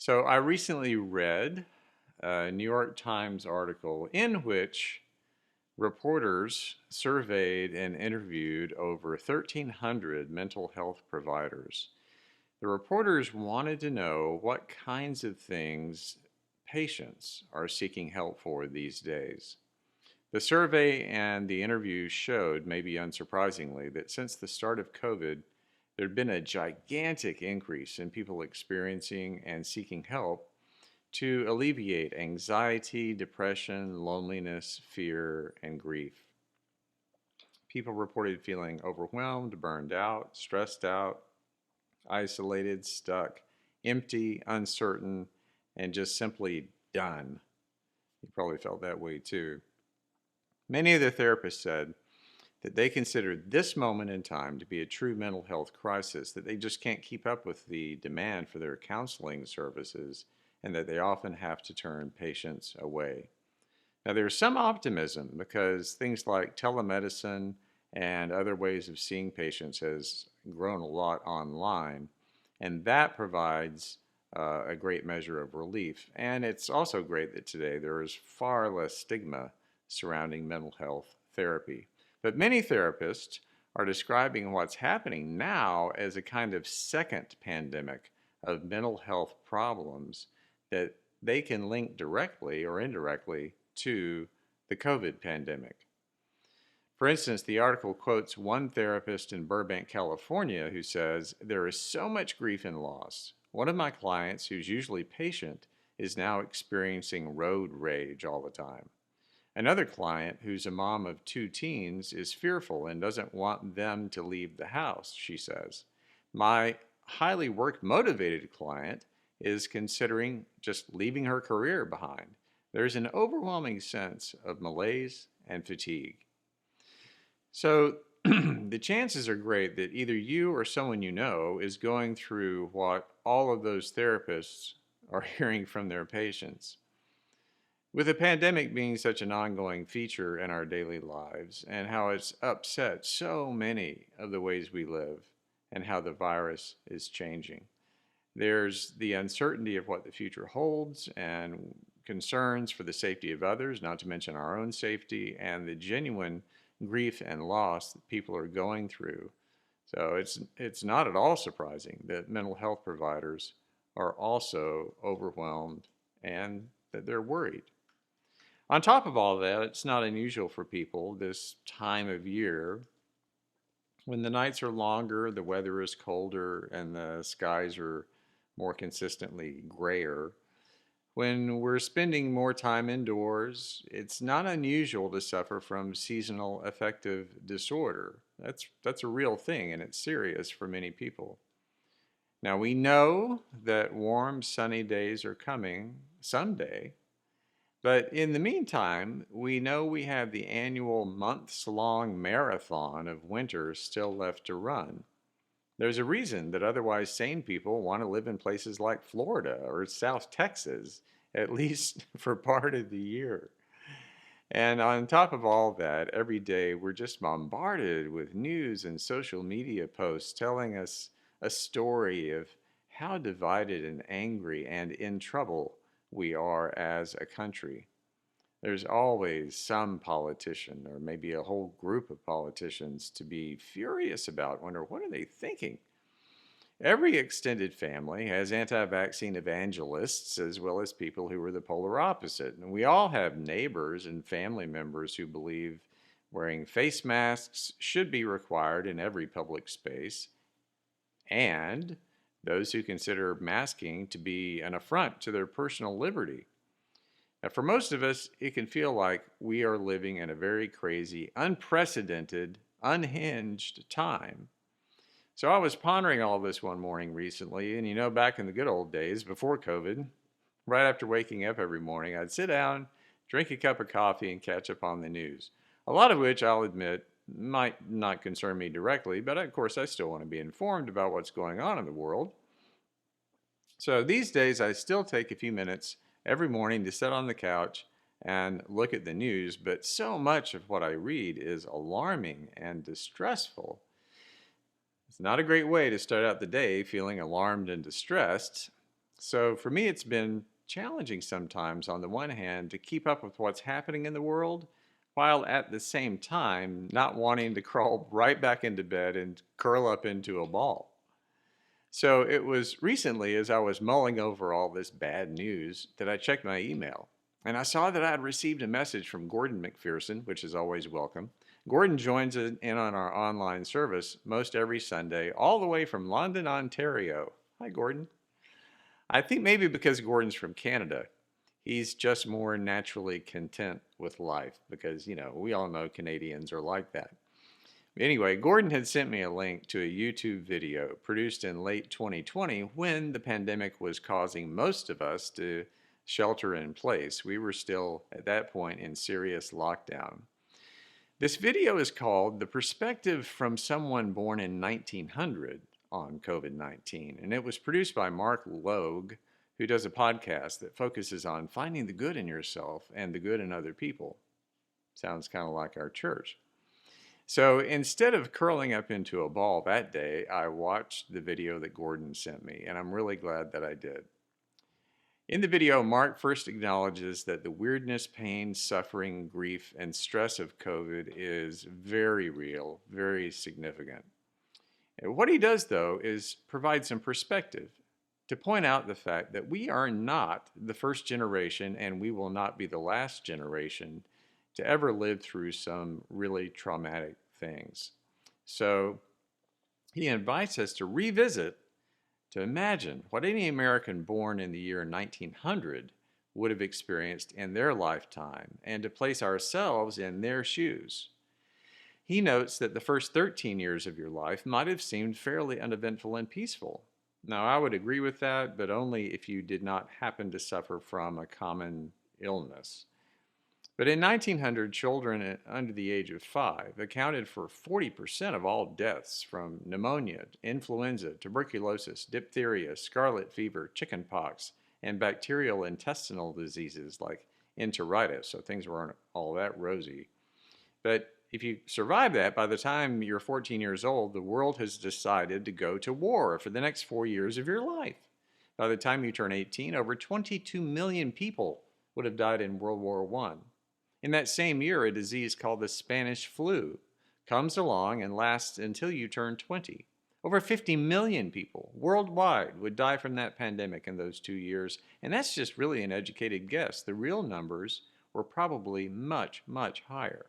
So I recently read a New York Times article in which reporters surveyed and interviewed over 1,300 mental health providers. The reporters wanted to know what kinds of things patients are seeking help for these days. The survey and the interviews showed, maybe unsurprisingly, that since the start of COVID, there had been a gigantic increase in people experiencing and seeking help to alleviate anxiety, depression, loneliness, fear, and grief. People reported feeling overwhelmed, burned out, stressed out, isolated, stuck, empty, uncertain, and just simply done. You probably felt that way too. Many of the therapists said that they consider this moment in time to be a true mental health crisis, that they just can't keep up with the demand for their counseling services, and that they often have to turn patients away. Now, there's some optimism because things like telemedicine and other ways of seeing patients has grown a lot online, and that provides a great measure of relief. And it's also great that today there is far less stigma surrounding mental health therapy. But many therapists are describing what's happening now as a kind of second pandemic of mental health problems that they can link directly or indirectly to the COVID pandemic. For instance, the article quotes one therapist in Burbank, California, who says, "There is so much grief and loss. One of my clients, who's usually patient, is now experiencing road rage all the time. Another client, who's a mom of two teens, is fearful and doesn't want them to leave the house," she says. "My highly work motivated client is considering just leaving her career behind. There's an overwhelming sense of malaise and fatigue." So the chances are great that either you or someone you know is going through what all of those therapists are hearing from their patients. With the pandemic being such an ongoing feature in our daily lives and how it's upset so many of the ways we live and how the virus is changing, there's the uncertainty of what the future holds and concerns for the safety of others, not to mention our own safety, and the genuine grief and loss that people are going through. So it's not at all surprising that mental health providers are also overwhelmed and that they're worried. On top of all that, it's not unusual for people this time of year when the nights are longer, the weather is colder, and the skies are more consistently grayer. When we're spending more time indoors, it's not unusual to suffer from seasonal affective disorder. That's a real thing, and it's serious for many people. Now, we know that warm, sunny days are coming someday, but in the meantime, we know we have the annual months-long marathon of winter still left to run. There's a reason that otherwise sane people want to live in places like Florida or South Texas, at least for part of the year. And on top of all that, every day we're just bombarded with news and social media posts telling us a story of how divided and angry and in trouble we are as a country. There's always some politician or maybe a whole group of politicians to be furious about. Wonder, what are they thinking? Every extended family has anti-vaccine evangelists as well as people who are the polar opposite. And we all have neighbors and family members who believe wearing face masks should be required in every public space, and those who consider masking to be an affront to their personal liberty. Now, for most of us, it can feel like we are living in a very crazy, unprecedented, unhinged time. So I was pondering all this one morning recently, and back in the good old days before COVID, right after waking up every morning, I'd sit down, drink a cup of coffee, and catch up on the news. A lot of which, I'll admit, might not concern me directly, but of course I still want to be informed about what's going on in the world. So these days I still take a few minutes every morning to sit on the couch and look at the news, but so much of what I read is alarming and distressful. It's not a great way to start out the day feeling alarmed and distressed. So for me, it's been challenging sometimes, on the one hand, to keep up with what's happening in the world, while at the same time not wanting to crawl right back into bed and curl up into a ball. So it was recently, as I was mulling over all this bad news, that I checked my email. And I saw that I had received a message from Gordon McPherson, which is always welcome. Gordon joins in on our online service most every Sunday, all the way from London, Ontario. Hi, Gordon. I think maybe because Gordon's from Canada, he's just more naturally content with life because, we all know Canadians are like that. Anyway, Gordon had sent me a link to a YouTube video produced in late 2020 when the pandemic was causing most of us to shelter in place. We were still, at that point, in serious lockdown. This video is called The Perspective from Someone Born in 1900 on COVID-19, and it was produced by Mark Logue, who does a podcast that focuses on finding the good in yourself and the good in other people. Sounds kind of like our church. So instead of curling up into a ball that day, I watched the video that Gordon sent me, and I'm really glad that I did. In the video, Mark first acknowledges that the weirdness, pain, suffering, grief, and stress of COVID is very real, very significant. And what he does, though, is provide some perspective to point out the fact that we are not the first generation, and we will not be the last generation to ever live through some really traumatic things. So he invites us to revisit, to imagine what any American born in the year 1900 would have experienced in their lifetime, and to place ourselves in their shoes. He notes that the first 13 years of your life might have seemed fairly uneventful and peaceful. Now, I would agree with that, but only if you did not happen to suffer from a common illness. But in 1900, children under the age of 5 accounted for 40% of all deaths from pneumonia, influenza, tuberculosis, diphtheria, scarlet fever, chickenpox, and bacterial intestinal diseases like enteritis, so things weren't all that rosy. But if you survive that, by the time you're 14 years old, the world has decided to go to war for the next 4 years of your life. By the time you turn 18, over 22 million people would have died in World War I. In that same year, a disease called the Spanish flu comes along and lasts until you turn 20. Over 50 million people worldwide would die from that pandemic in those 2 years, and that's just really an educated guess. The real numbers were probably much, much higher.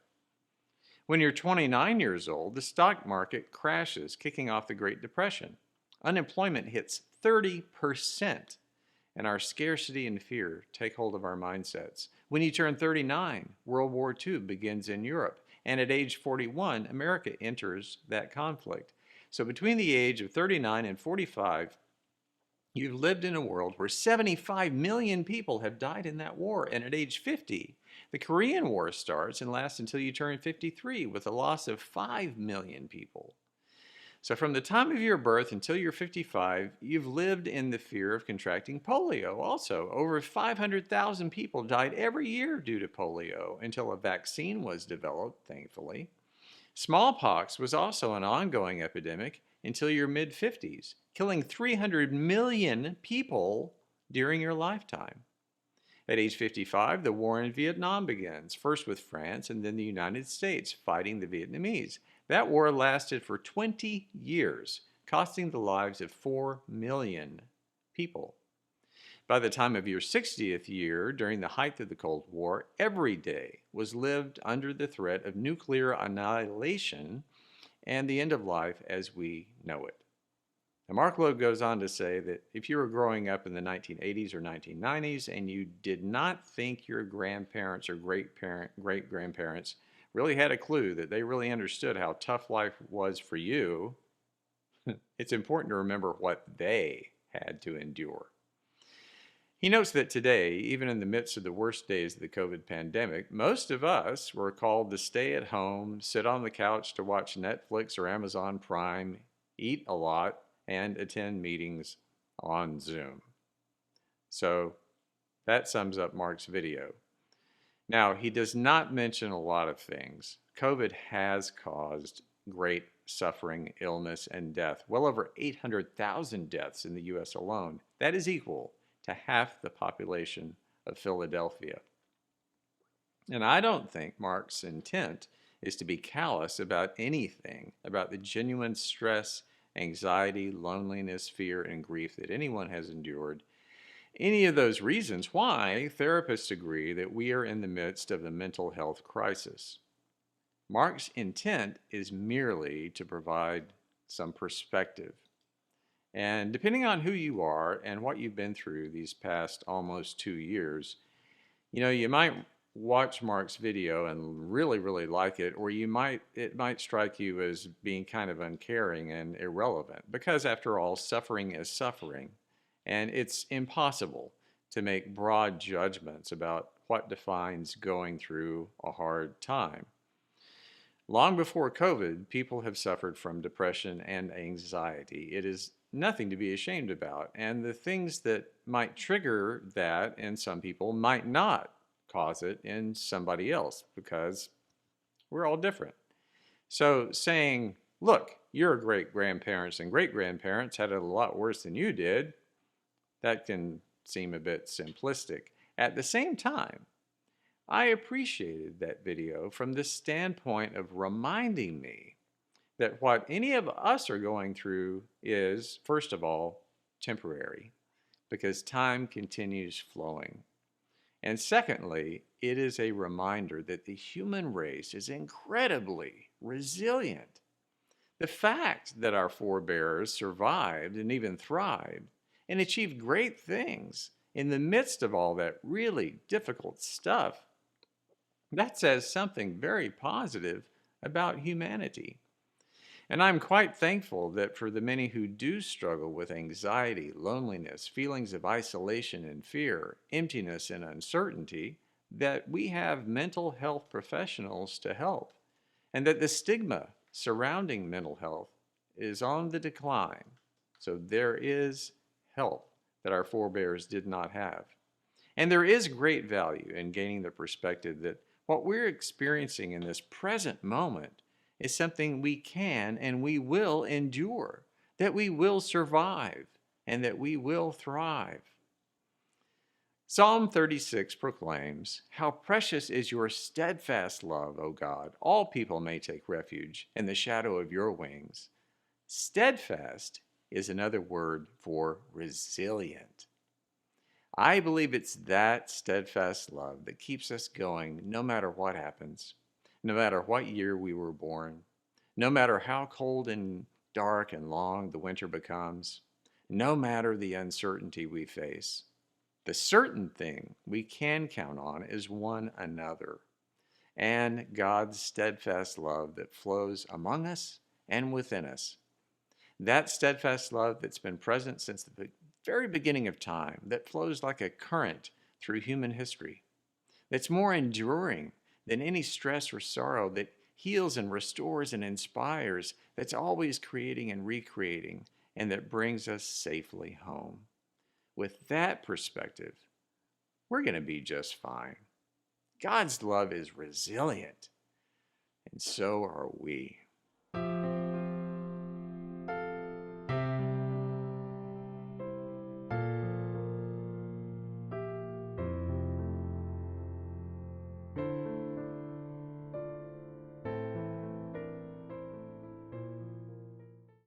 When you're 29 years old, the stock market crashes, kicking off the Great Depression. Unemployment hits 30%. And our scarcity and fear take hold of our mindsets. When you turn 39, World War II begins in Europe. And at age 41, America enters that conflict. So between the age of 39 and 45, you've lived in a world where 75 million people have died in that war. And at age 50, the Korean War starts and lasts until you turn 53 with a loss of 5 million people. So from the time of your birth until you're 55, you've lived in the fear of contracting polio also. Over 500,000 people died every year due to polio until a vaccine was developed, thankfully. Smallpox was also an ongoing epidemic until your mid-50s, killing 300 million people during your lifetime. At age 55, the war in Vietnam begins, first with France and then the United States fighting the Vietnamese. That war lasted for 20 years, costing the lives of 4 million people. By the time of your 60th year, during the height of the Cold War, every day was lived under the threat of nuclear annihilation and the end of life as we know it. Now, Mark Loeb goes on to say that if you were growing up in the 1980s or 1990s and you did not think your grandparents or great-grandparents really had a clue that they really understood how tough life was for you, it's important to remember what they had to endure. He notes that today, even in the midst of the worst days of the COVID pandemic, most of us were called to stay at home, sit on the couch to watch Netflix or Amazon Prime, eat a lot, and attend meetings on Zoom. So that sums up Mark's video. Now, he does not mention a lot of things. COVID has caused great suffering, illness, and death. Well over 800,000 deaths in the U.S. alone. That is equal to half the population of Philadelphia. And I don't think Mark's intent is to be callous about anything, about the genuine stress, anxiety, loneliness, fear, and grief that anyone has endured. Any of those reasons why therapists agree that we are in the midst of a mental health crisis. Mark's intent is merely to provide some perspective. And depending on who you are and what you've been through these past almost 2 years, you might watch Mark's video and really, really like it, or it might strike you as being kind of uncaring and irrelevant, because after all, suffering is suffering, and it's impossible to make broad judgments about what defines going through a hard time. Long before COVID, people have suffered from depression and anxiety. It is nothing to be ashamed about, and the things that might trigger that in some people might not cause it in somebody else, because we're all different. So saying, look, your great grandparents and great grandparents had it a lot worse than you did, that can seem a bit simplistic. At the same time, I appreciated that video from the standpoint of reminding me that what any of us are going through is, first of all, temporary, because time continues flowing. And secondly, it is a reminder that the human race is incredibly resilient. The fact that our forebears survived and even thrived and achieved great things in the midst of all that really difficult stuff, that says something very positive about humanity. And I'm quite thankful that for the many who do struggle with anxiety, loneliness, feelings of isolation and fear, emptiness and uncertainty, that we have mental health professionals to help, and that the stigma surrounding mental health is on the decline. So there is help that our forebears did not have. And there is great value in gaining the perspective that what we're experiencing in this present moment is something we can and we will endure, that we will survive, and that we will thrive. Psalm 36 proclaims, "How precious is your steadfast love, O God! All people may take refuge in the shadow of your wings." Steadfast is another word for resilient. I believe it's that steadfast love that keeps us going no matter what happens, no matter what year we were born, no matter how cold and dark and long the winter becomes, no matter the uncertainty we face. The certain thing we can count on is one another and God's steadfast love that flows among us and within us. That steadfast love that's been present since the very beginning of time, that flows like a current through human history, that's more enduring than any stress or sorrow, that heals and restores and inspires, that's always creating and recreating, and that brings us safely home. With that perspective, we're going to be just fine. God's love is resilient, and so are we.